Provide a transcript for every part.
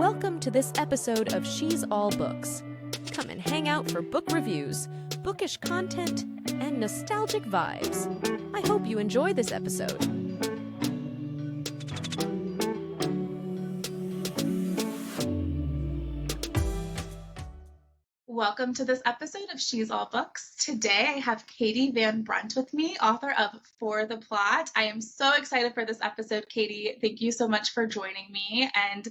Welcome to this episode of She's All Books. Come and hang out for book reviews, bookish content, and nostalgic vibes. I hope you enjoy this episode. Welcome to this episode of She's All Books. Today I have Katie Van Brunt with me, author of For the Plot. I am so excited for this episode, Katie. Thank you so much for joining me and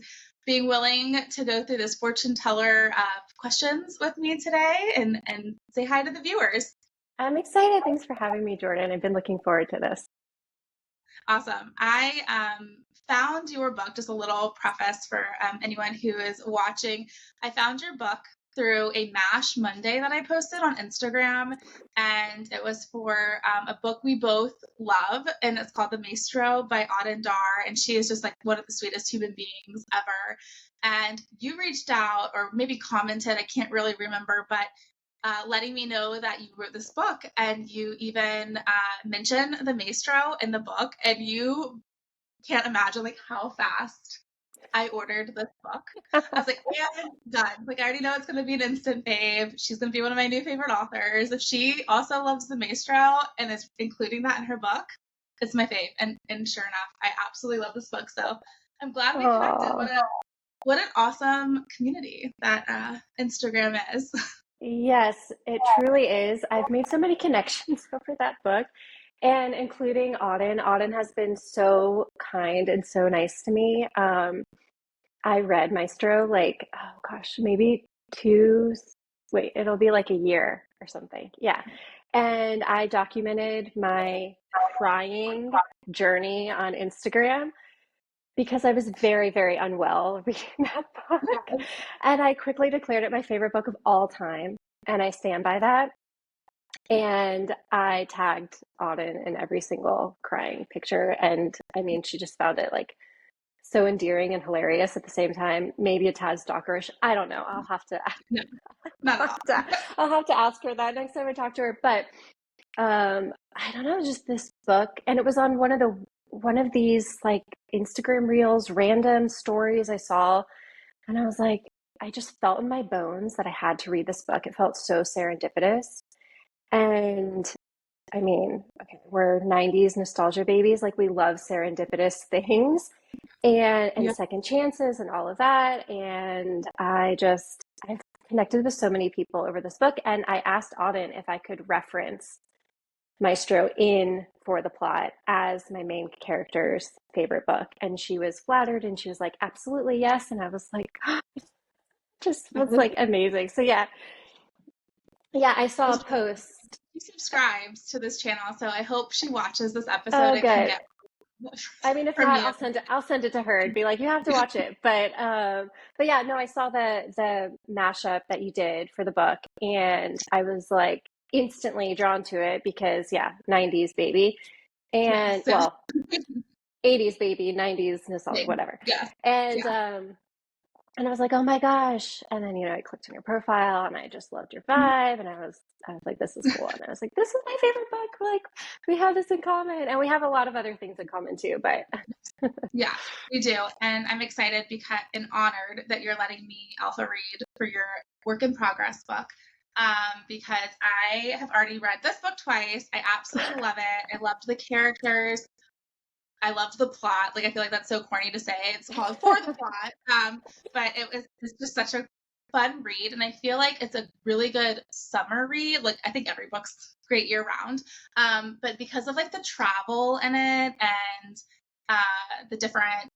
being willing to go through this fortune teller questions with me today and say hi to the viewers. I'm excited. Thanks for having me, Jordan. I've been looking forward to this. Awesome. I found your book, just a little preface for anyone who is watching. I found your book through a MASH Monday that I posted on Instagram, and it was for a book we both love, and it's called The Maestro by Auden Dar, and she is just like one of the sweetest human beings ever. And you reached out, or maybe commented, I can't really remember, but letting me know that you wrote this book, and you even mentioned The Maestro in the book, and you can't imagine like how fast I ordered this book. I was like, yeah, done. Like, I already know it's going to be an instant fave. She's going to be one of my new favorite authors. If she also loves The Maestro and is including that in her book, it's my fave. And sure enough, I absolutely love this book. So I'm glad we connected. What an awesome community that Instagram is. Yes, it truly is. I've made so many connections over that book, and including Auden. Auden has been so kind and so nice to me. I read Maestro maybe it'll be like a year or something. Yeah. And I documented my crying journey on Instagram because I was very, very unwell reading that book. And I quickly declared it my favorite book of all time. And I stand by that. And I tagged Auden in every single crying picture. And I mean, she just found it like so endearing and hilarious at the same time. Maybe a tad stalkerish. I don't know. I'll have to ask her that next time I talk to her. But I don't know, just this book. And it was on one of these like Instagram reels, random stories I saw. And I was like, I just felt in my bones that I had to read this book. It felt so serendipitous. And I mean, okay, we're 90s nostalgia babies. Like, we love serendipitous things and second chances and all of that. And I've connected with so many people over this book. And I asked Auden if I could reference Maestro in For the Plot as my main character's favorite book. And she was flattered and she was like, absolutely, yes. And I was like, just was like amazing. So yeah, I saw a post. She subscribes to this channel, so I hope she watches this episode and can get. I mean, if not, I'll send it to her and be like, you have to watch it. But yeah, no, I saw the mashup that you did for the book, and I was like instantly drawn to it because 90s baby, and 80s baby, 90s nostalgia, whatever. And I was like, oh my gosh. And then, I clicked on your profile and I just loved your vibe. And I was like, this is cool. And I was like, this is my favorite book. Like, we have this in common. And we have a lot of other things in common too, but. Yeah, we do. And I'm excited and honored that you're letting me alpha read for your work in progress book. Because I have already read this book twice. I absolutely love it. I loved the characters. I loved the plot. Like, I feel like that's so corny to say. It's called For the Plot. But it's just such a fun read. And I feel like it's a really good summer read. Like, I think every book's great year round. But because of like the travel in it and the different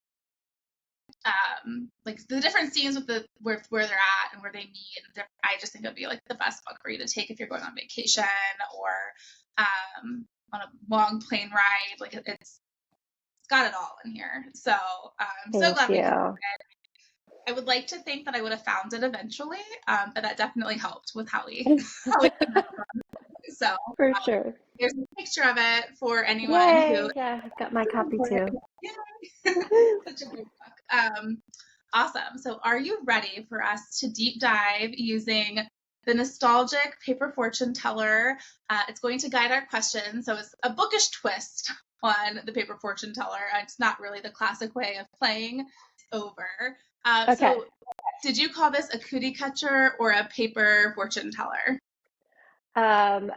scenes with where they're at and where they meet, I just think it'd be like the best book for you to take if you're going on vacation or on a long plane ride. Like, it's got it all in here. So I'm so glad we did it. I would like to think that I would have found it eventually, but that definitely helped with how we So for sure. There's a picture of it for anyone who. Yeah, I've got my copy too. Such a great book. Awesome. So are you ready for us to deep dive using the nostalgic paper fortune teller? It's going to guide our questions. So it's a bookish twist on the paper fortune teller. It's not really the classic way of playing over. Okay. So did you call this a cootie catcher or a paper fortune teller? Um,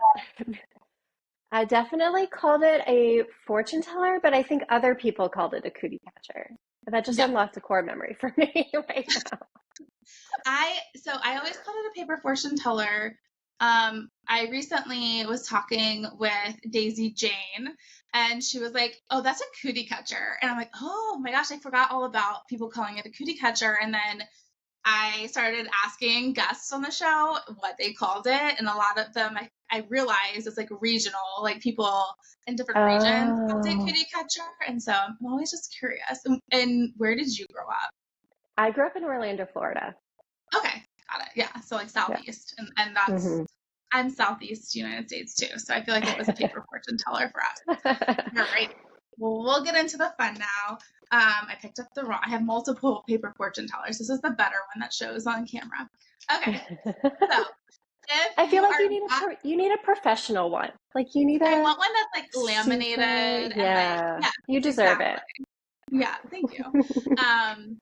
I definitely called it a fortune teller, but I think other people called it a cootie catcher. That just Yeah. unlocked a core memory for me right now. I always called it a paper fortune teller. I recently was talking with Daisy Jane, and she was like, "Oh, that's a cootie catcher," and I'm like, "Oh my gosh, I forgot all about people calling it a cootie catcher." And then I started asking guests on the show what they called it, and a lot of them I realized it's like regional, like people in different regions called it Oh, cootie catcher, and so I'm always just curious. And where did you grow up? I grew up in Orlando, Florida. Okay, got it. Yeah, so like Yeah. southeast, and that's Hmm. I'm southeast United States too, so I feel like it was a paper fortune teller for us. All right. Well, we'll get into the fun now. I picked up the wrong. I have multiple paper fortune tellers. This is the better one that shows on camera. Okay, so I if feel you like are not, you need a professional one. Like you need I a want one that's like laminated super, and like, yeah, yeah, you deserve exactly. it. Yeah, thank you. Um,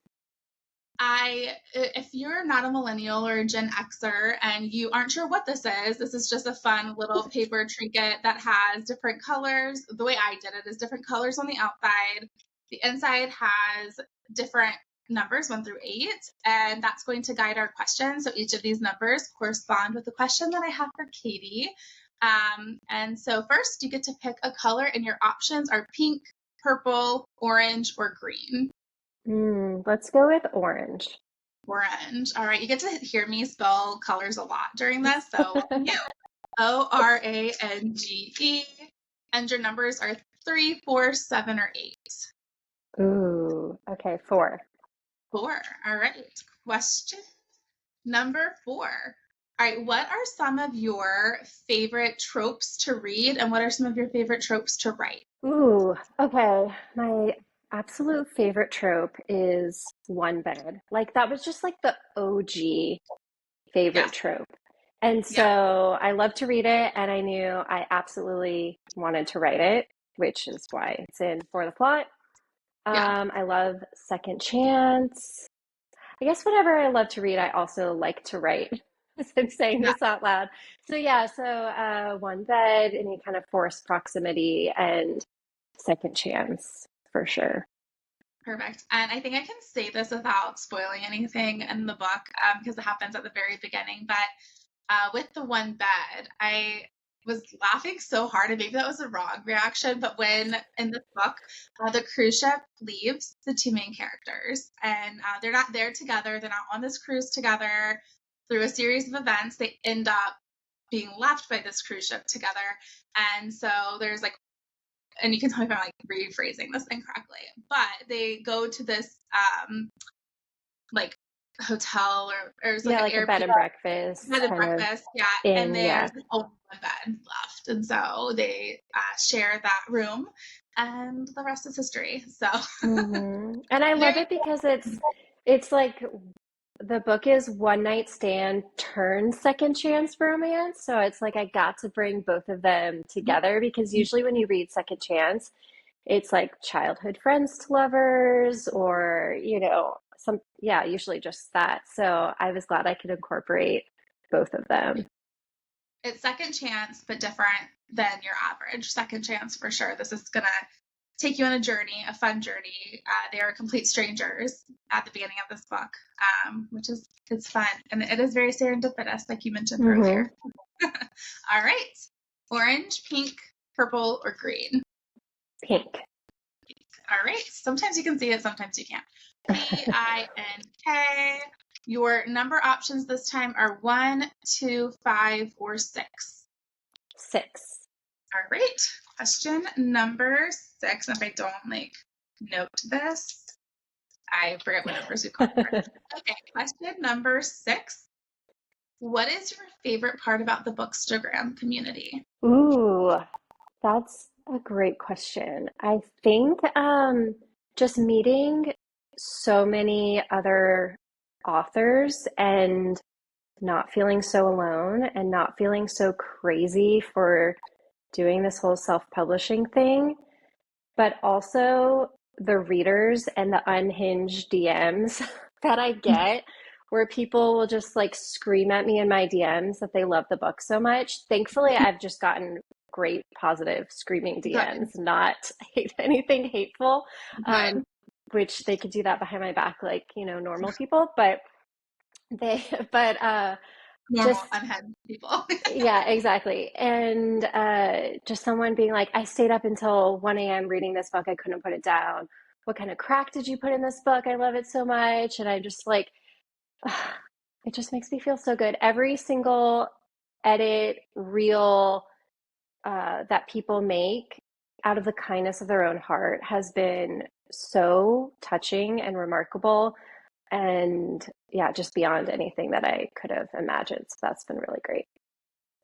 if you're not a millennial or a Gen Xer and you aren't sure what this is just a fun little paper trinket that has different colors. The way I did it is different colors on the outside. The inside has different numbers 1 through 8, and that's going to guide our question. So each of these numbers correspond with the question that I have for Katie. And so first, you get to pick a color, and your options are pink, purple, orange, or green. Let's go with orange. Orange. All right, you get to hear me spell colors a lot during this, so welcome you. Orange. And your numbers are 3, 4, 7, or 8. Ooh, okay, 4. 4. All right. Question number 4. All right, what are some of your favorite tropes to read, and what are some of your favorite tropes to write? Ooh, okay. My absolute favorite trope is one bed. Like that was just like the OG favorite Yes. trope. And Yeah. so I love to read it, and I knew I absolutely wanted to write it, which is why it's in For the Plot. Yeah. I love Second Chance. I guess whenever I love to read, I also like to write. I'm saying Yeah. this out loud. So yeah, one bed, any kind of forced proximity, and second chance for sure. Perfect. And I think I can say this without spoiling anything in the book because it happens at the very beginning. But with the one bed, I was laughing so hard, and maybe that was the wrong reaction. But when in this book, the cruise ship leaves the two main characters, and they're not there together, they're not on this cruise together. Through a series of events, they end up being left by this cruise ship together. And so there's like, and you can tell me if I'm like rephrasing this incorrectly, but they go to this like hotel or it's like Yeah, an like a bed Airbnb and breakfast bed and kind of breakfast, yeah. And in, yeah. there's only one bed left, and so they share that room, and the rest is history. So And I love very it because it's like the book is one night stand turn second chance romance. So it's like I got to bring both of them together because usually when you read second chance, it's like childhood friends to lovers or, yeah, usually just that. So I was glad I could incorporate both of them. it's second chance, but different than your average second chance for sure. This is gonna take you on a journey, a fun journey. They are complete strangers at the beginning of this book, which is it's fun, and it is very serendipitous, like you mentioned Hmm. earlier. All right, orange, pink, purple, or green. Pink. All right, sometimes you can see it, sometimes you can't. Pink. Your number options this time are 1, 2, 5, or 6. 6. All right. Question number 6. If I don't note this, I forget what numbers we call for. Okay. Question number 6. What is your favorite part about the Bookstagram community? Ooh, that's a great question. I think just meeting so many other authors and not feeling so alone and not feeling so crazy for doing this whole self-publishing thing. but also the readers and the unhinged DMs that I get where people will just like scream at me in my DMs that they love the book so much. Thankfully, I've just gotten great positive screaming Good. DMs, not anything hateful, Good. which they could do that behind my back like, normal people, but they, but Normal, just unhinged people. yeah, exactly. And just someone being like, I stayed up until 1 a.m. reading this book. I couldn't put it down. What kind of crack did you put in this book? I love it so much. And I just like, it just makes me feel so good. Every single edit, reel that people make out of the kindness of their own heart has been so touching and remarkable. And yeah, just beyond anything that I could have imagined. So that's been really great.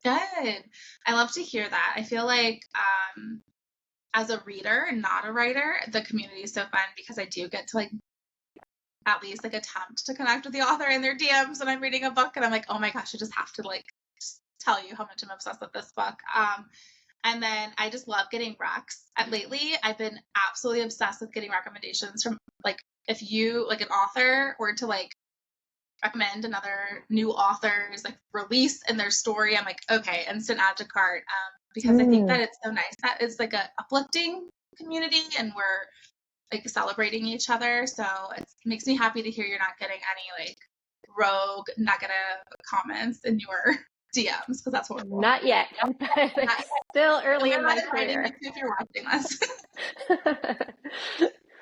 Good. I love to hear that. I feel like as a reader and not a writer, the community is so fun because I do get to like at least like attempt to connect with the author in their DMs when I'm reading a book and I'm like, oh my gosh, I just have to like tell you how much I'm obsessed with this book. And then I just love getting recs. Lately, I've been absolutely obsessed with getting recommendations from like if you like an author were to like recommend another new author's like release in their story, I'm like, okay, instant add to cart. Because I think that it's so nice that it's like a uplifting community and we're like celebrating each other. So it makes me happy to hear you're not getting any like rogue negative comments in your DMs because that's horrible. Not yet, but still early in my writing career. if you're watching this.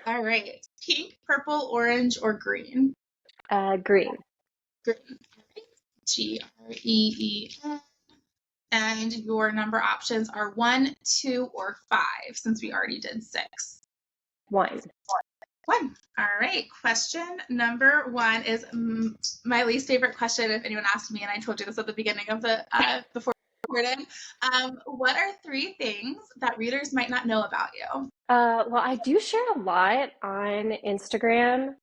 All right. Pink, purple, orange, or green? Green. Green. GREEN. And your number options are 1, 2, or 5, since we already did 6. 1. 1. All right. Question number 1 is my least favorite question. If anyone asked me, and I told you this at the beginning of the before we recorded, what are 3 things that readers might not know about you? Well, I do share a lot on Instagram.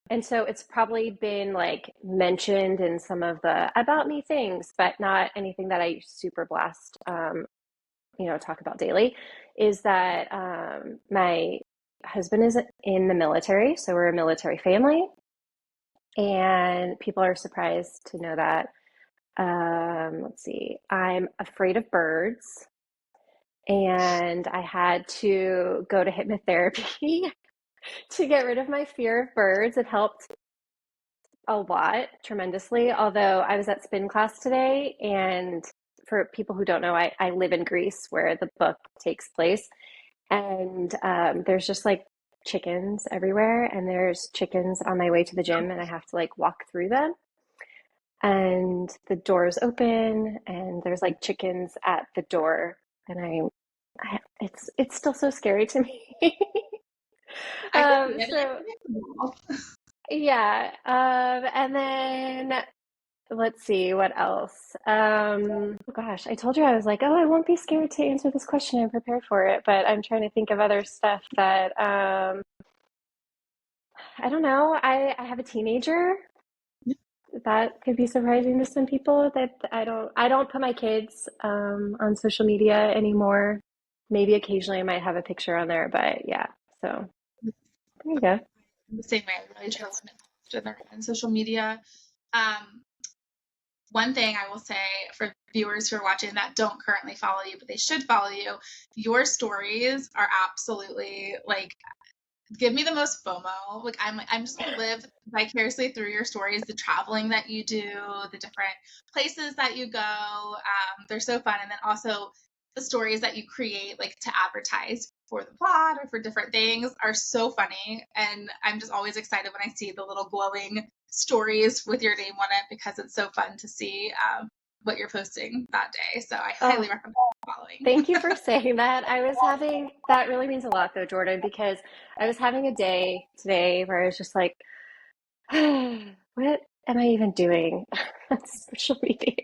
And so it's probably been like mentioned in some of the about me things, but not anything that I super blast, talk about daily, is that my husband is in the military. So we're a military family. And people are surprised to know that. Let's see, I'm afraid of birds. And I had to go to hypnotherapy to get rid of my fear of birds. It helped a lot, tremendously. Although I was at spin class today, and for people who don't know, I live in Greece where the book takes place. And there's just like chickens everywhere, and there's chickens on my way to the gym, and I have to like walk through them. And the door's open, and there's like chickens at the door, and it's still so scary to me. I can see So it. yeah, and then let's see what else. Gosh, I told you I was like, oh, I won't be scared to answer this question. I'm prepared for it, but I'm trying to think of other stuff that I don't know. I have a teenager. That could be surprising to some people that I don't put my kids on social media anymore. Maybe occasionally I might have a picture on there, but yeah. So there you go. The same way, I really try to limit to their on social media. One thing I will say for viewers who are watching that don't currently follow you, but they should follow you, your stories are absolutely like give me the most FOMO. Like I'm just gonna live vicariously through your stories, the traveling that you do, the different places that you go. They're so fun, and then also the stories that you create, like to advertise for the plot or for different things, are so funny. And I'm just always excited when I see the little glowing stories with your name on it because it's so fun to see what you're posting that day. So I highly recommend following. Thank you for saying that. That really means a lot though, Jordan, because I was having a day today where I was just like, what am I even doing on social media?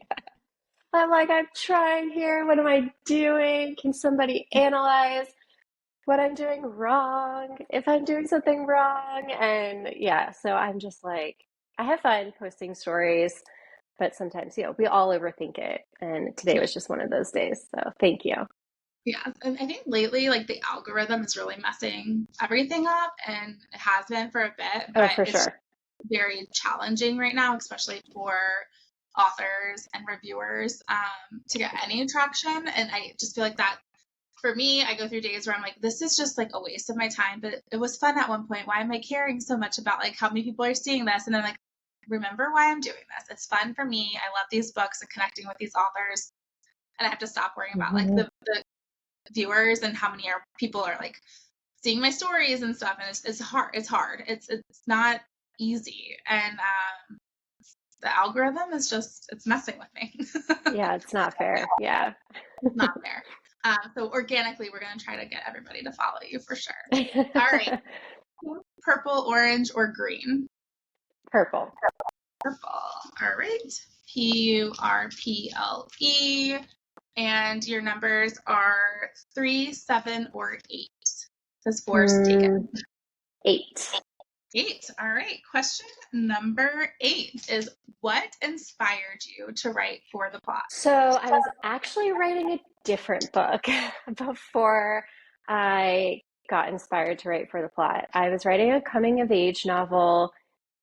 I'm like, I'm trying here. What am I doing? Can somebody analyze what I'm doing wrong? If I'm doing something wrong? And yeah, so I'm just like, I have fun posting stories, but sometimes, we all overthink it. And today was just one of those days. So thank you. Yeah, and I think lately, like the algorithm is really messing everything up, and it has been for a bit, Oh, but for it's sure. very challenging right now, especially for authors and reviewers to get any traction. And I just feel like that for me, I go through days where I'm like, this is just like a waste of my time, but it was fun at one point. Why am I caring so much about like how many people are seeing this? And then like, remember why I'm doing this. It's fun for me. I love these books and connecting with these authors. And I have to stop worrying about like Mhm. the viewers and how many people are like seeing my stories and stuff. And it's hard. It's hard. It's not easy. And the algorithm is just, it's messing with me. Yeah, it's not fair. Yeah. It's not there. So organically, we're going to try to get everybody to follow you for sure. All right. Purple, orange, or green? Purple. Purple. All right. Purple. And your numbers are 3, 7, or 8. This four's taken. 8. 8. All right. Question number 8 is, what inspired you to write For the Plot? So I was actually writing a different book before I got inspired to write For the Plot. I was writing a coming of age novel.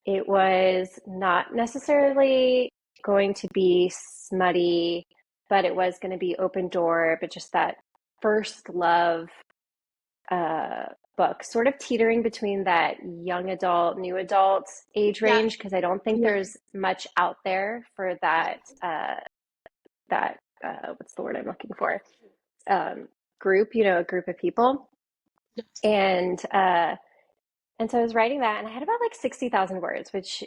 It was not necessarily going to be smutty, but it was going to be open door, but just that first love uh, book, sort of teetering between that young adult, new adult age Yes. range, because I don't think there's much out there for that what's the word I'm looking for? Group, a group of people. And so I was writing that, and I had about like 60,000 words, which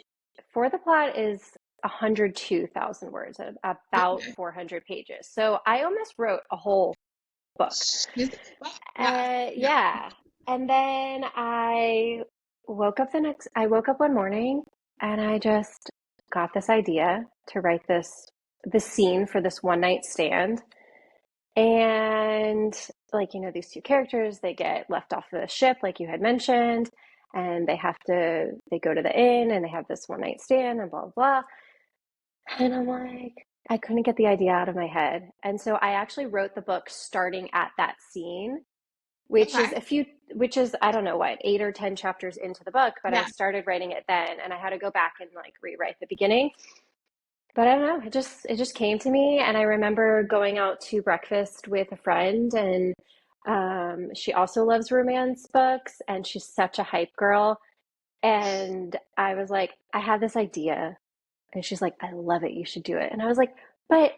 For the Plot is 102,000 words, about 400 pages. So I almost wrote a whole book. Yeah. Yeah. And then I woke up one morning and I just got this idea to write this scene for this one night stand. And like, these two characters, they get left off the ship, like you had mentioned, and they go to the inn and they have this one night stand and blah, blah, blah. And I'm like, I couldn't get the idea out of my head. And so I actually wrote the book starting at that scene, Okay. which is, I don't know what, 8 or 10 chapters into the book, but I Yeah. started writing it then and I had to go back and like rewrite the beginning. But I don't know, it just came to me, and I remember going out to breakfast with a friend, and she also loves romance books, and she's such a hype girl. And I was like, I have this idea, and she's like, I love it, you should do it. And I was like, but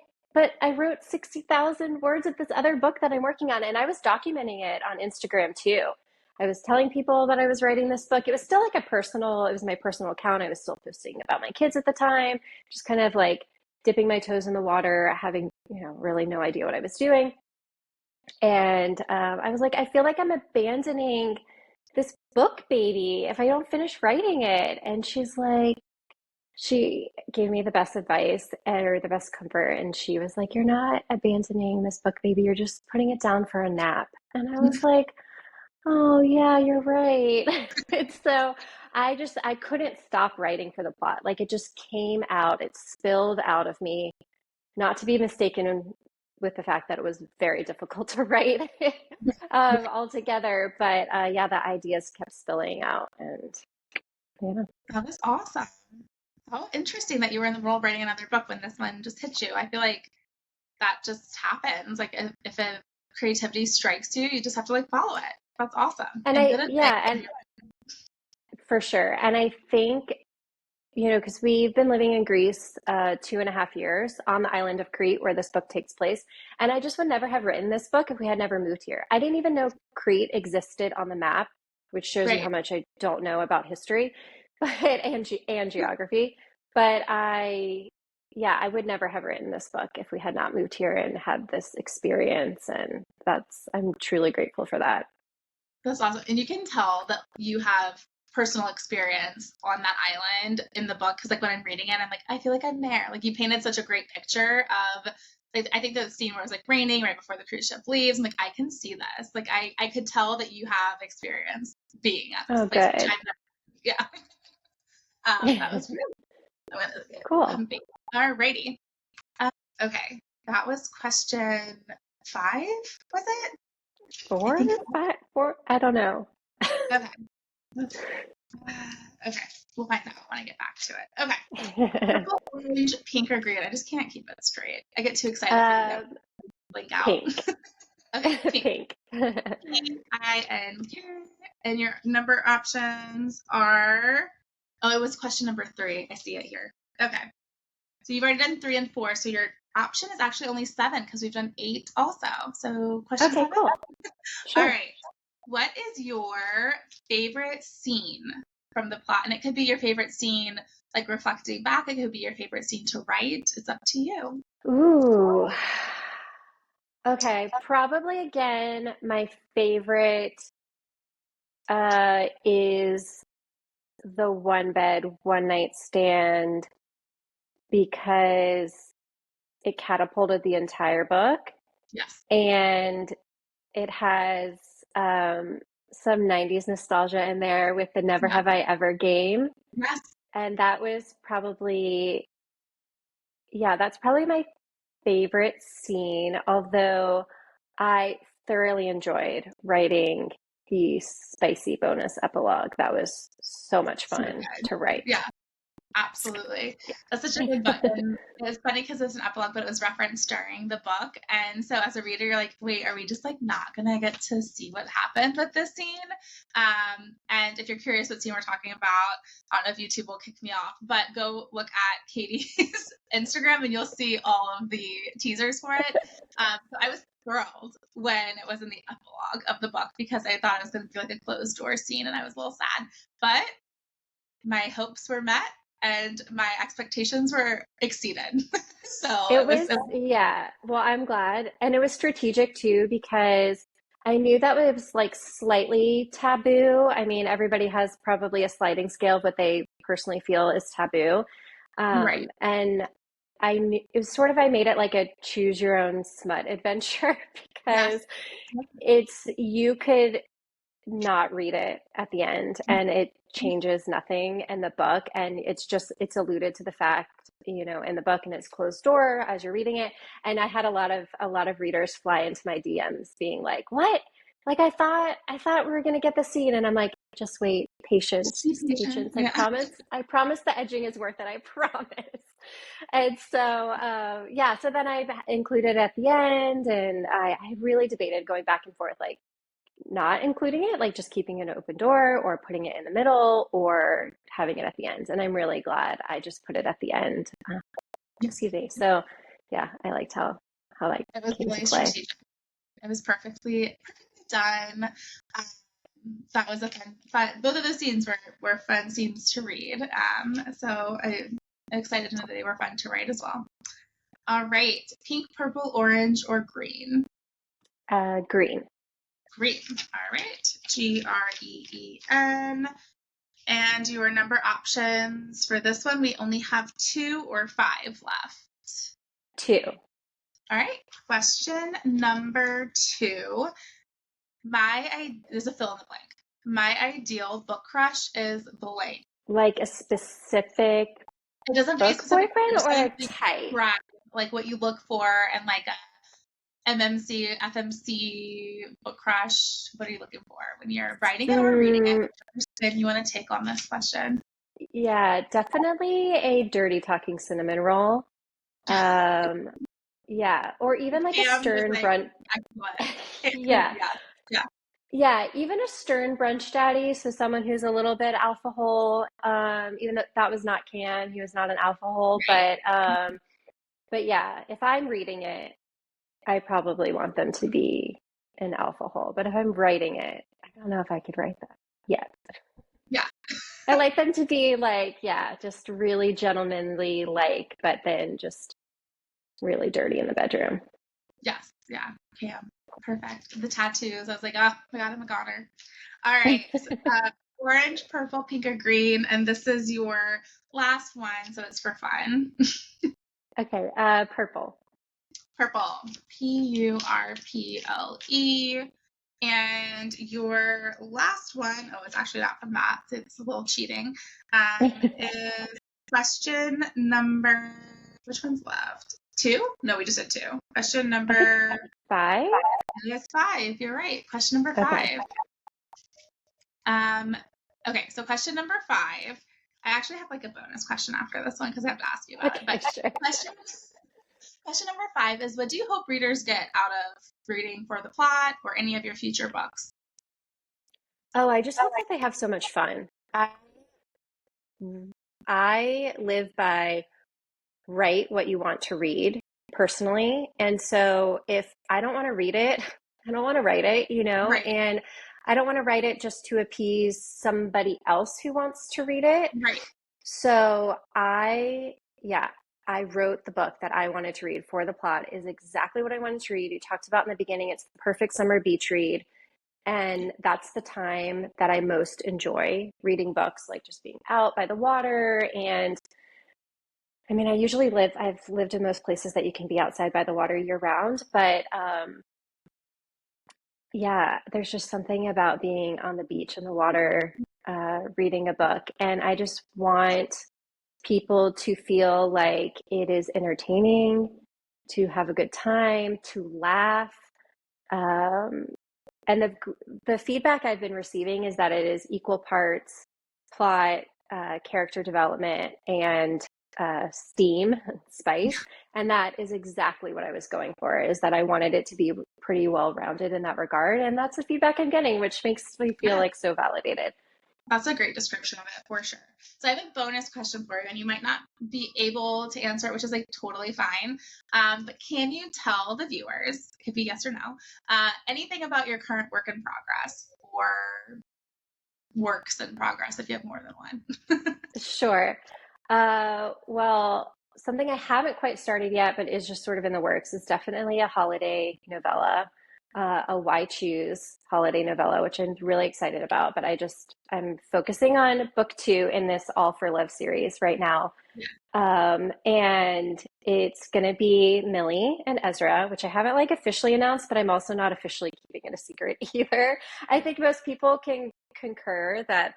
I wrote 60,000 words of this other book that I'm working on, and I was documenting it on Instagram too. I was telling people that I was writing this book. It was still like it was my personal account. I was still posting about my kids at the time, just kind of like dipping my toes in the water, having, really no idea what I was doing. And I was like, I feel like I'm abandoning this book baby if I don't finish writing it. And she gave me the best advice or the best comfort. And she was like, you're not abandoning this book baby. You're just putting it down for a nap. And I was like, oh yeah, you're right. And so I couldn't stop writing For the Plot. Like it just came out, it spilled out of me, not to be mistaken with the fact that it was very difficult to write altogether. But yeah, the ideas kept spilling out, and yeah. That was awesome. Oh, interesting that you were in the role writing another book when this one just hit you. I feel like that just happens. Like if a creativity strikes you, you just have to like follow it. That's awesome. And And I, good advice. yeah, and for sure. And I think, because we've been living in Greece 2.5 years on the island of Crete where this book takes place. And I just would never have written this book if we had never moved here. I didn't even know Crete existed on the map, which shows you how Right. much I don't know about history and geography. But yeah, I would never have written this book if we had not moved here and had this experience. And I'm truly grateful for that. That's awesome. And you can tell that you have personal experience on that island in the book. Cause like when I'm reading it, I'm like, I feel like I'm there. Like you painted such a great picture of, like, I think the scene where it was like raining right before the cruise ship leaves. I'm like, I can see this. Like I could tell that you have experience being at this Oh, place, which good. I've never, yeah. That was really good. Cool. Alrighty. Okay. That was question 5, was it? Four, five, four. I don't know. Okay. Okay. We'll find out when I get back to it. Okay. Purple, orange, pink, or green. I just can't keep it straight. I get too excited for the blink out. Pink. Okay, pink. Pink. P-I-N-K. And your number options are, it was question number 3. I see it here. Okay. So you've already done 3 and 4. So your option is actually only 7 because we've done 8 also. So question 7. Cool. Sure. All right. What is your favorite scene from the plot? And it could be your favorite scene, like reflecting back. It could be your favorite scene to write. It's up to you. Ooh. Okay. Probably again, my favorite is the one bed, one night stand because it catapulted the entire book. Yes. And it has some 90s nostalgia in there with the Never Have I Ever game. Yes. And that was probably, that's probably my favorite scene, although I thoroughly enjoyed writing the spicy bonus epilogue. That was so much fun to write. Yeah. Absolutely. That's such a good book. And it was funny because it's an epilogue, but it was referenced during the book. And so as a reader, you're like, wait, are we just like not going to get to see what happened with this scene? And if you're curious what scene we're talking about, I don't know if YouTube will kick me off, but go look at Katie's Instagram and you'll see all of the teasers for it. So I was thrilled when it was in the epilogue of the book because I thought it was going to be like a closed door scene and I was a little sad, but my hopes were met. And my expectations were exceeded. So it was well, I'm glad. And it was strategic too, because I knew that was like slightly taboo. I mean, everybody has probably a sliding scale of what they personally feel is taboo. Right. And I knew it was sort of, I made it like a choose your own smut adventure because you could not read it at the end and it changes nothing in the book, and it's alluded to the fact in the book, and it's closed door as you're reading it. And I had a lot of readers fly into my DMs being like, what, like I thought we were going to get the scene, and I'm like, just wait, patience. I promise the edging is worth it, I promise. And so so then I included it at the end, and I really debated going back and forth, like not including it, like just keeping an open door or putting it in the middle or having it at the end. And I'm really glad I just put it at the end. Excuse me. So I liked how like it was came really to play. strategic. It was perfectly done. That was a fun. Both of those scenes were fun scenes to read. So I'm excited to know that they were fun to write as well. All right, pink, purple, orange, or green? Green. Green. All right. Green. And your number options for this one, we only have 2 or 5 left. 2. All right. Question number 2. There's a fill in the blank. My ideal book crush is blank. Like a specific it doesn't book boyfriend or a type? Right. Like what you look for and like a MMC, FMC book crush. What are you looking for when you're writing it or reading it? If you want to take on this question. Yeah, definitely a dirty talking cinnamon roll. Or even like a stern brunch. Yeah, even a stern brunch daddy. So someone who's a little bit alpha hole. Even though that was not Can, he was not an alpha hole. Right. But yeah, if I'm reading it, I probably want them to be an alpha hole. But if I'm writing it, I don't know if I could write that yet. Yeah. I like them to be like, just really gentlemanly, but then just really dirty in the bedroom. Yes. Yeah. Yeah. Perfect. The tattoos. I was like, oh my God, I'm a goner. All right. Orange, purple, pink, or green. And this is your last one. So it's for fun. Okay. Purple. Purple. Purple. And your last one, it's actually not from that. It's a little cheating. Is question number, which one's left? 2? No, we just did 2. Question number 5. Yes, 5. You're right. Question number 5. Okay. Okay, so question number 5. I actually have like a bonus question after this one because I have to ask you about it. But Sure. question number 5 is, what do you hope readers get out of reading For the Plot or any of your future books? Oh, I just hope that they have so much fun. I live by write what you want to read personally. And so if I don't want to read it, I don't want to write it, Right. and I don't want to write it just to appease somebody else who wants to read it. Right. So I wrote the book that I wanted to read. For the Plot is exactly what I wanted to read. You talked about in the beginning, it's the perfect summer beach read. And that's the time that I most enjoy reading books, like just being out by the water. And I mean, I've lived in most places that you can be outside by the water year round, but yeah, there's just something about being on the beach in the water, reading a book. And I just want people to feel like it is entertaining, to have a good time, to laugh. Um, and the feedback I've been receiving is that it is equal parts plot, character development, and steam, spice. And that is exactly what I was going for, is that I wanted it to be pretty well rounded in that regard. And that's the feedback I'm getting, which makes me feel like so validated. That's a great description of it, for sure. So I have a bonus question for you, and you might not be able to answer it, which is like totally fine. But can you tell the viewers, it could be yes or no, anything about your current work in progress or works in progress if you have more than one? Sure. Well, something I haven't quite started yet, but is just sort of in the works, is definitely a holiday novella, a Why Choose holiday novella, which I'm really excited about. But I'm focusing on book 2 in this All for Love series right now. And it's going to be Millie and Ezra, which I haven't like officially announced, but I'm also not officially keeping it a secret either. I think most people can concur that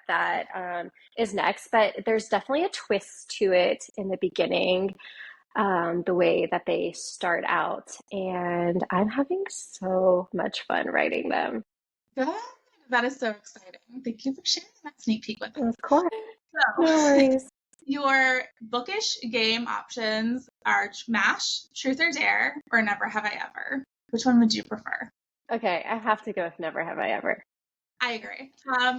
is next, but there's definitely a twist to it in the beginning, the way that they start out, and I'm having so much fun writing them. Good. That is so exciting. Thank you for sharing that sneak peek with us. Of course. So, No worries. your bookish game options are MASH, Truth or Dare, or Never Have I Ever. Which one would you prefer? Okay, I have to go with Never Have I Ever. I agree,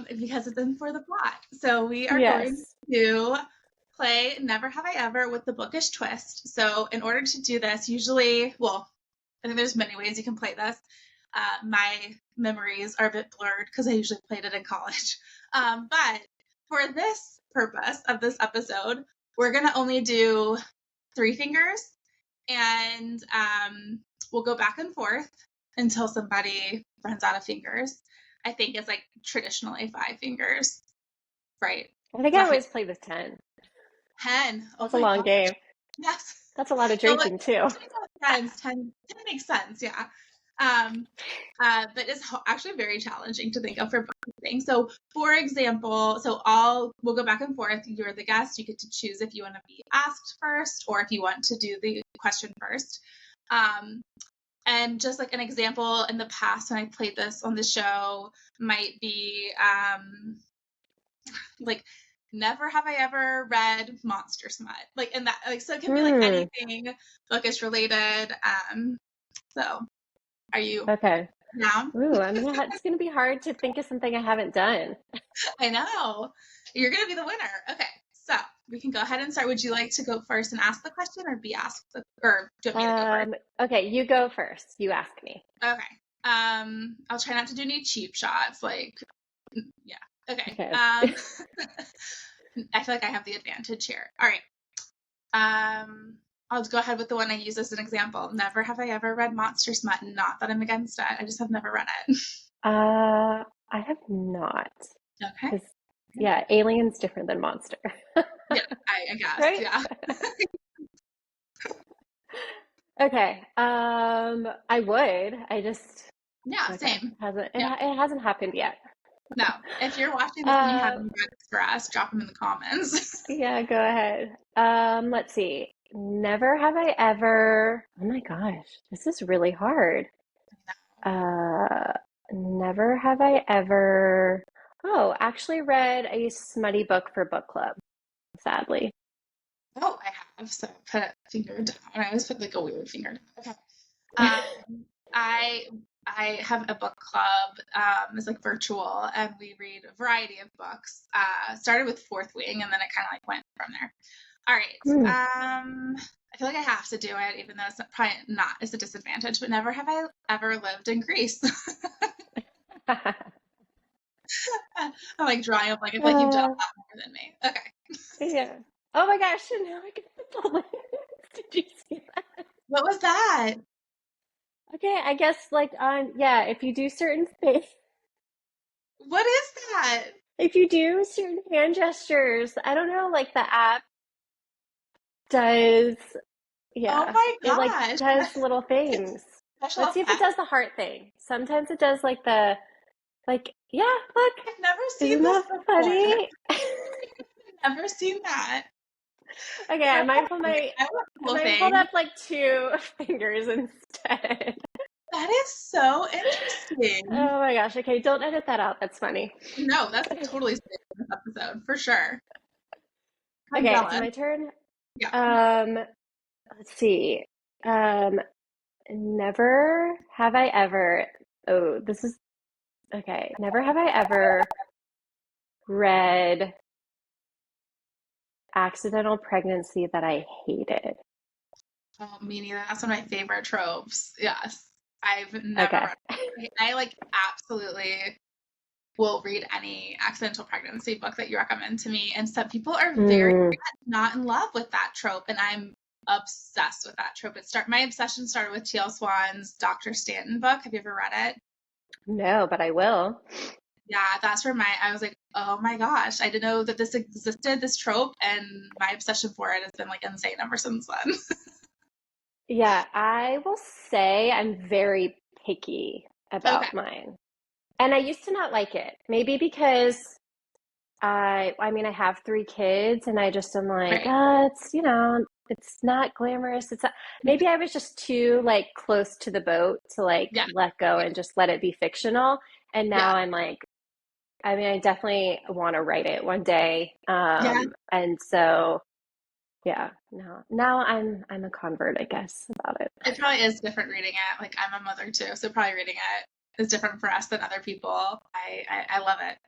because it's in For the Plot. So we are Yes. going to play Never Have I Ever with the bookish twist. So in order to do this, usually, well, I think there's many ways you can play this. My memories are a bit blurred because I usually played it in college. But for this purpose of this episode, we're going to only do 3 fingers, and we'll go back and forth until somebody runs out of fingers. I think it's like traditionally 5 fingers, right? I think I always play with 10. 10. That's a long game. Yes. That's a lot of drinking too. Friends, 10 makes sense, yeah. But it's actually very challenging to think of for both. So, for example, we'll go back and forth. You're the guest. You get to choose if you want to be asked first or if you want to do the question first. And just like an example in the past when I played this on the show might be like, never have I ever read Monster Smut. Like, in that, like, so it can be like anything bookish related. So are you okay? Down? Ooh, I mean, it's going to be hard to think of something I haven't done. I know. You're going to be the winner. Okay, so we can go ahead and start. Would you like to go first and ask the question, or be asked, or do you want me to go first? Okay, you go first. You ask me. Okay. I'll try not to do any cheap shots. Like, yeah. Okay. I feel like I have the advantage here. All right. I'll go ahead with the one I use as an example. Never have I ever read Monster Smut. Not that I'm against it. I just have never read it. I have not. Okay. Yeah, Alien's different than Monster. Yeah, I guess. Right? Yeah. Okay. I would. I just. Yeah, same. It hasn't happened yet. No. If you're watching this and you have read for us, drop them in the comments. Yeah, go ahead. Let's see. never have I ever, oh my gosh, this is really hard. Uh, never have I ever, oh, actually read a smutty book for book club, sadly. Oh, I have. So put a finger down. I always put like a weird finger down. Okay. Um, I I have a book club. It's like virtual, and we read a variety of books. Started with Fourth Wing, and then it kind of like went from there. All Hmm. right. I feel like I have to do it, even though it's probably not. It's a disadvantage. But never have I ever lived in Greece. I'm like drawing up. Like I feel like you've done Uh, a lot more than me. Okay. yeah. Oh my gosh, and now I get the list. Did you see that? What was that? Okay, I guess like on, yeah, if you do certain things, What is that? if you do certain hand gestures, I don't know, like the app does, Oh yeah, my it like gosh. does little It's things. special Let's see if it effect. does the heart thing. Sometimes it does like the, like, yeah, look, I've never seen isn't this that before. funny? Never seen that. Okay, I That's might pull okay. my, I want I cool might hold thing. up like two fingers instead. That is so interesting. Oh my gosh, okay, don't edit that out. That's funny. No, that's totally safe in this episode for sure. I'm Okay, so jealous. my turn. Yeah. Um, let's see. Um, never have I ever, oh, this is okay. Never have I ever read accidental pregnancy that I hated. Oh, me neither. That's one of my favorite tropes. Yes. I've never Okay. read. I like absolutely will read any accidental pregnancy book that you recommend to me. And some people are very Mm, not in love with that trope, and I'm obsessed with that trope. My obsession started with T.L. Swan's Dr. Stanton book. Have you ever read it? no, but I will. Yeah, that's where I was like, oh my gosh, I didn't know that this existed, this trope, and my obsession for it has been like insane ever since then. Yeah, I will say I'm very picky Okay, about mine. And I used to not like it. Maybe because I mean, I have three kids and I just am like, right. it's, it's not glamorous. It's not, maybe I was just too like close to the boat to like Yeah, let go and just let it be fictional. And now yeah, I'm like, I mean, I definitely want to write it one day. yeah. And so yeah, no, now I'm a convert, I guess, about it. It probably is different reading it. Like I'm a mother too, so probably reading it is different for us than other people. I love it.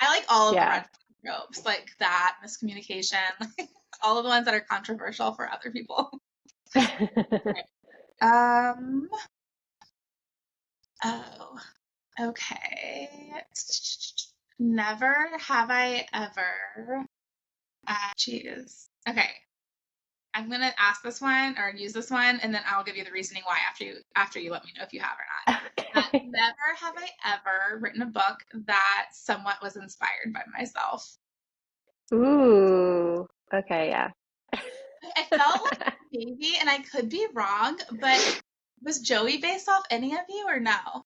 I like all of the Yeah. red flag tropes, like that miscommunication, like all of the ones that are controversial for other people. Um. Oh. Okay. Never have I ever. Geez. Okay. I'm gonna ask this one or use this one, and then I'll give you the reasoning why after you let me know if you have or not. Okay. Never have I ever written a book that somewhat was inspired by myself. Ooh. Okay, yeah. I felt like maybe, and I could be wrong, but was Joey based off any of you or no?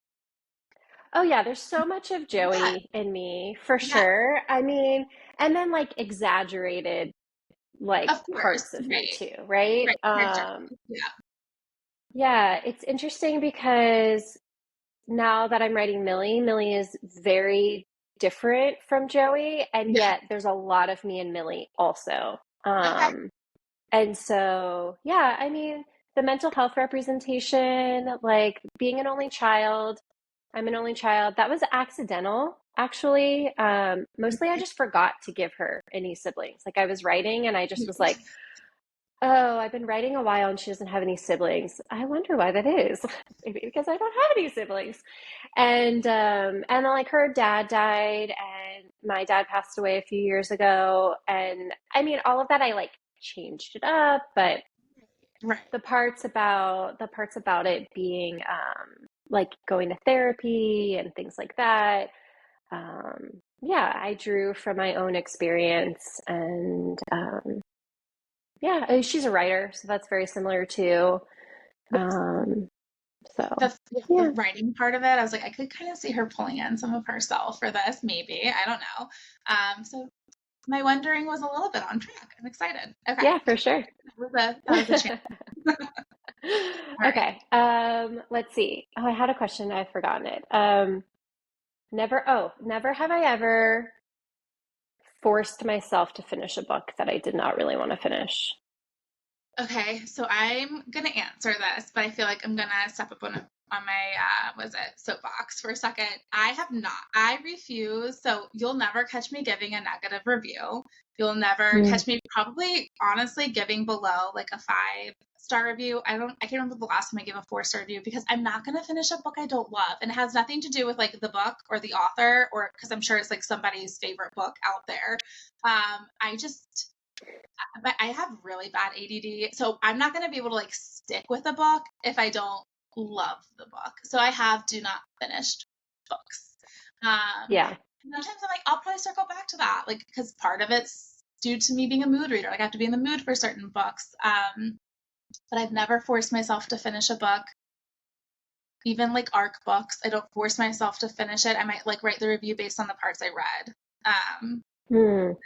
Oh yeah, there's so much of Yeah, Joey in me for yeah, sure. I mean, and then like exaggerated like of course, parts of me right, too, right? right, character. Yeah, Yeah, it's interesting because now that I'm writing Millie, Millie is very different from Joey, and yeah. yet there's a lot of me in Millie also. Okay, And so, yeah, I mean, the mental health representation, like being an only child, I'm an only child, that was accidental, actually. Mostly I just forgot to give her any siblings. Like I was writing and I just was like, oh, I've been writing a while and she doesn't have any siblings. I wonder why that is. Maybe because I don't have any siblings. And like her dad died and my dad passed away a few years ago. And I mean all of that I like changed it up, but right. the parts about it being like going to therapy and things like that. Yeah, I drew from my own experience and yeah, she's a writer, so that's very similar too. Um, so The yeah. writing part of it, I was like, I could kind of see her pulling in some of herself for this, maybe. I don't know. So my wondering was a little bit on track. I'm excited. Okay. Yeah, for sure. That was a chance. All right. Okay. Let's see. Oh, I had a question. I've forgotten it. Never have I ever forced myself to finish a book that I did not really want to finish. Okay, so I'm gonna answer this, but I feel like I'm gonna step up on my was it soapbox for a second. I have not. I refuse. So you'll never catch me giving a negative review. You'll never Mm. catch me probably honestly giving below like a 5-star review. I can't remember the last time I gave a 4-star review because I'm not gonna finish a book I don't love. And it has nothing to do with like the book or the author or because I'm sure it's like somebody's favorite book out there. But I have really bad ADD, so I'm not going to be able to like stick with a book if I don't love the book. So I have do not finished books. Yeah. Sometimes I'm like, I'll probably circle back to that, like because part of it's due to me being a mood reader. Like I have to be in the mood for certain books. But I've never forced myself to finish a book. Even like ARC books, I don't force myself to finish it. I might like write the review based on the parts I read. Mm.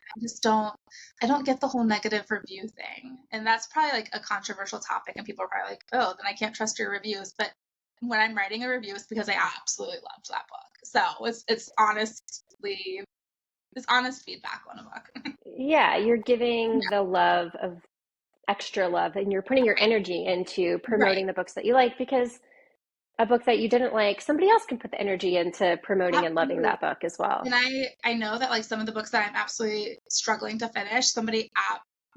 I don't get the whole negative review thing. And that's probably like a controversial topic and people are probably like, oh, then I can't trust your reviews. But when I'm writing a review, it's because I absolutely loved that book. So it's honest feedback on a book. Yeah, you're giving the love of extra love and you're putting your energy into Right. promoting the books that you like because a book that you didn't like, somebody else can put the energy into promoting and loving Absolutely. that book as well. And I know that like some of the books that I'm absolutely struggling to finish, somebody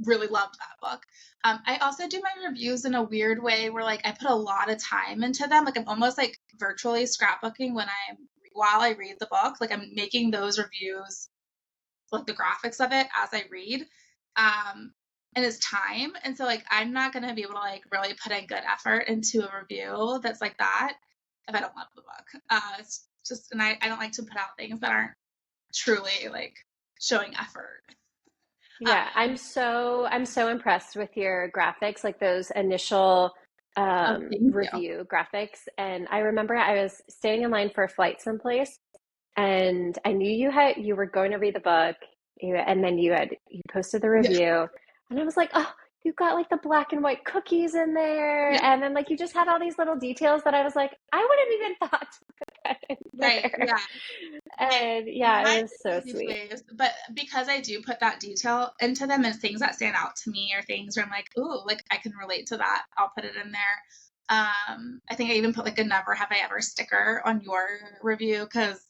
really loved that book. I also do my reviews in a weird way where like I put a lot of time into them. Like I'm almost like virtually scrapbooking while I read the book. Like I'm making those reviews, like the graphics of it as I read. And it's time. And so like I'm not gonna be able to like really put in good effort into a review that's like that if I don't love the book. It's just and I don't like to put out things that aren't truly like showing effort. Yeah, I'm so impressed with your graphics, like those initial Oh, thank you. review graphics. And I remember I was standing in line for a flight someplace, and I knew you were going to read the book, and then you posted the Yeah, review, and I was like, oh, you've got like the black and white cookies in there, yeah, and then like you just had all these little details that I was like, I wouldn't even thought to put that in right, there. yeah. I And yeah, it mine was so is these sweet. ways, but because I do put that detail into them and things that stand out to me or things where I'm like, ooh, like I can relate to that, I'll put it in there. I think I even put like a never have I ever sticker on your review because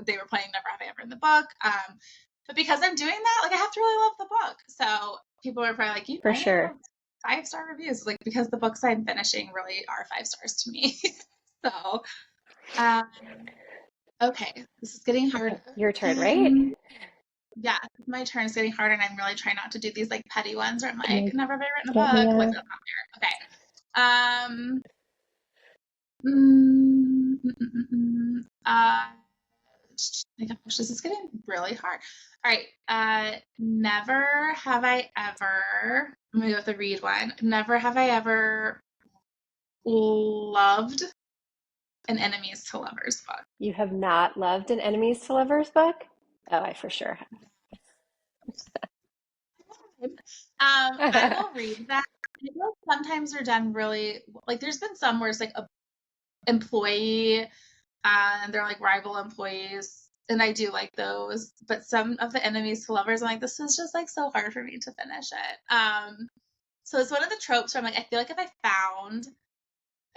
they were playing never have I ever in the book. But because I'm doing that, like I have to really love the book. So people are probably like, you For only sure. have 5-star reviews, like because the books I'm finishing really are 5 stars to me. So, um, okay, this is getting hard. Okay, your turn, right? Um, yeah, my turn is getting harder, and I'm really trying not to do these like petty ones where I'm Can like, you never have I written a get me book. Like a that's not fair. Okay. Mm, mm, mm, mm, my gosh, this is getting really hard. All right. Never have I ever. I'm gonna go with the read one. Never have I ever loved an enemies to lovers book. You have not loved an enemies to lovers book? Oh, I for sure I have. will read that. I know sometimes they're done really like. There's been some where it's like a employee and they're like rival employees, and I do like those. But some of the enemies to lovers, I'm like, this is just like so hard for me to finish it. So it's one of the tropes where I'm like, I feel like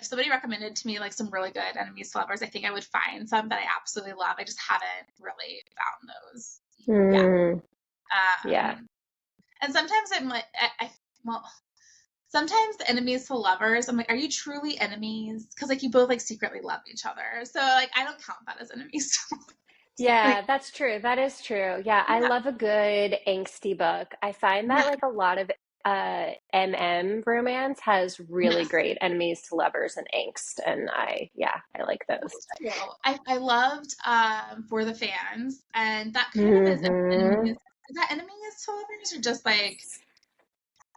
if somebody recommended to me like some really good enemies to lovers, I think I would find some that I absolutely love. I just haven't really found those yet. Mm, yeah. And sometimes I'm like, well, sometimes the enemies to lovers, I'm like, are you truly enemies? Because like you both like secretly love each other. So like I don't count that as enemies to lovers. Like, Yeah, that's true. That is true. Yeah, I yeah, love a good angsty book. I find that yeah, like a lot of romance has really yes. great enemies to lovers and angst, and I like those. That's true. I loved For the Fans, and that kind of is Hmm. enemies. Is that enemies to lovers or just like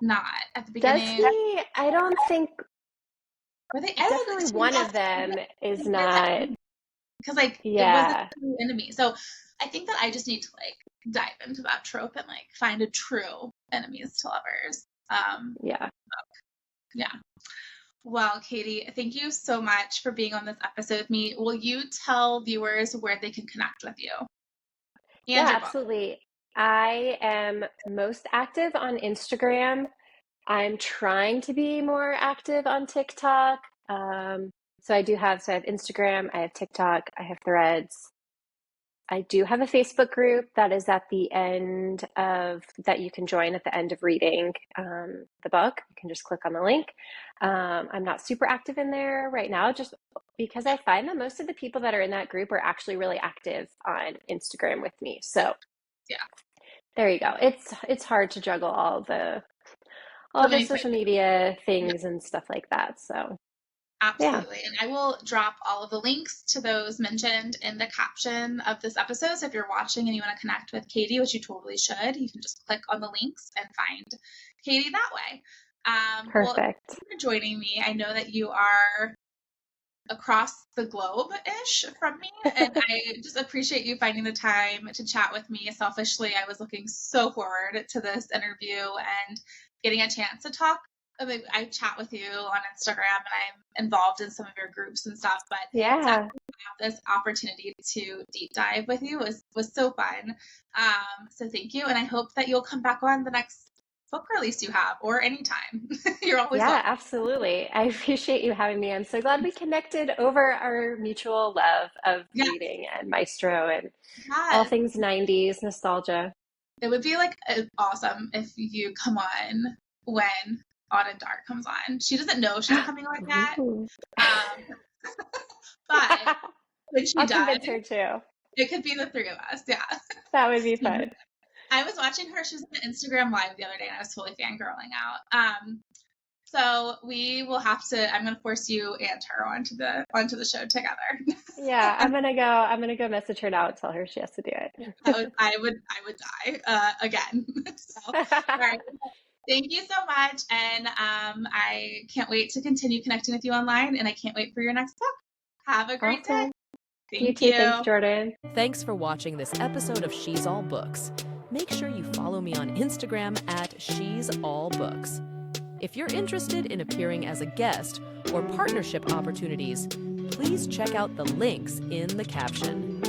not at the Does beginning? he? I don't think Were they? I don't. definitely She one of left them is not. because like it was a Yeah. true enemy. So I think that I just need to like dive into that trope and like find a true enemies to lovers. Yeah. Yeah. Well, Katie, thank you so much for being on this episode with me. Will you tell viewers where they can connect with you and Yeah, your book? absolutely. I am most active on Instagram. I'm trying to be more active on TikTok. So I have Instagram, I have TikTok, I have Threads. I do have a Facebook group that is at the end of that you can join at the end of reading the book. You can just click on the link. I'm not super active in there right now, just because I find that most of the people that are in that group are actually really active on Instagram with me. So Yeah. there you go. It's hard to juggle So all the many social places. media Yeah. things and stuff like that. So yeah. Absolutely. And I will drop all of the links to those mentioned in the caption of this episode. So if you're watching and you want to connect with Katie, which you totally should, you can just click on the links and find Katie that way. Well, thank Perfect. you for joining me. I know that you are across the globe-ish from me, and I just appreciate you finding the time to chat with me. Selfishly, I was looking so forward to this interview and getting a chance to talk. I chat with you on Instagram, and I'm involved in some of your groups and stuff, but to Yeah. actually have this opportunity to deep dive with you was so fun. So thank you, and I hope that you'll come back on the next book release you have, or anytime. You're always Yeah, welcome. absolutely. I appreciate you having me. I'm so glad we connected over our mutual love of Yes, reading and Maestro and all yes. things 90s nostalgia. It would be like awesome if you come on when Autumn Dark comes on. She doesn't know she's coming on yet, Ooh. um, but when she I'll does, convince her too. it could be the three of us. Yeah. That would be fun. I was watching her. She was on Instagram Live the other day, and I was totally fangirling out. So we will have to. I'm going to force you and her onto the show together. Yeah, I'm gonna go message her now and tell her she has to do it. I would die again. So, all right. Thank you so much. And I can't wait to continue connecting with you online, and I can't wait for your next book. Have a great day. Awesome. You Thank too. Thanks, you. Jordan. Thanks for watching this episode of She's All Books. Make sure you follow me on Instagram at She's All Books. If you're interested in appearing as a guest or partnership opportunities, please check out the links in the caption.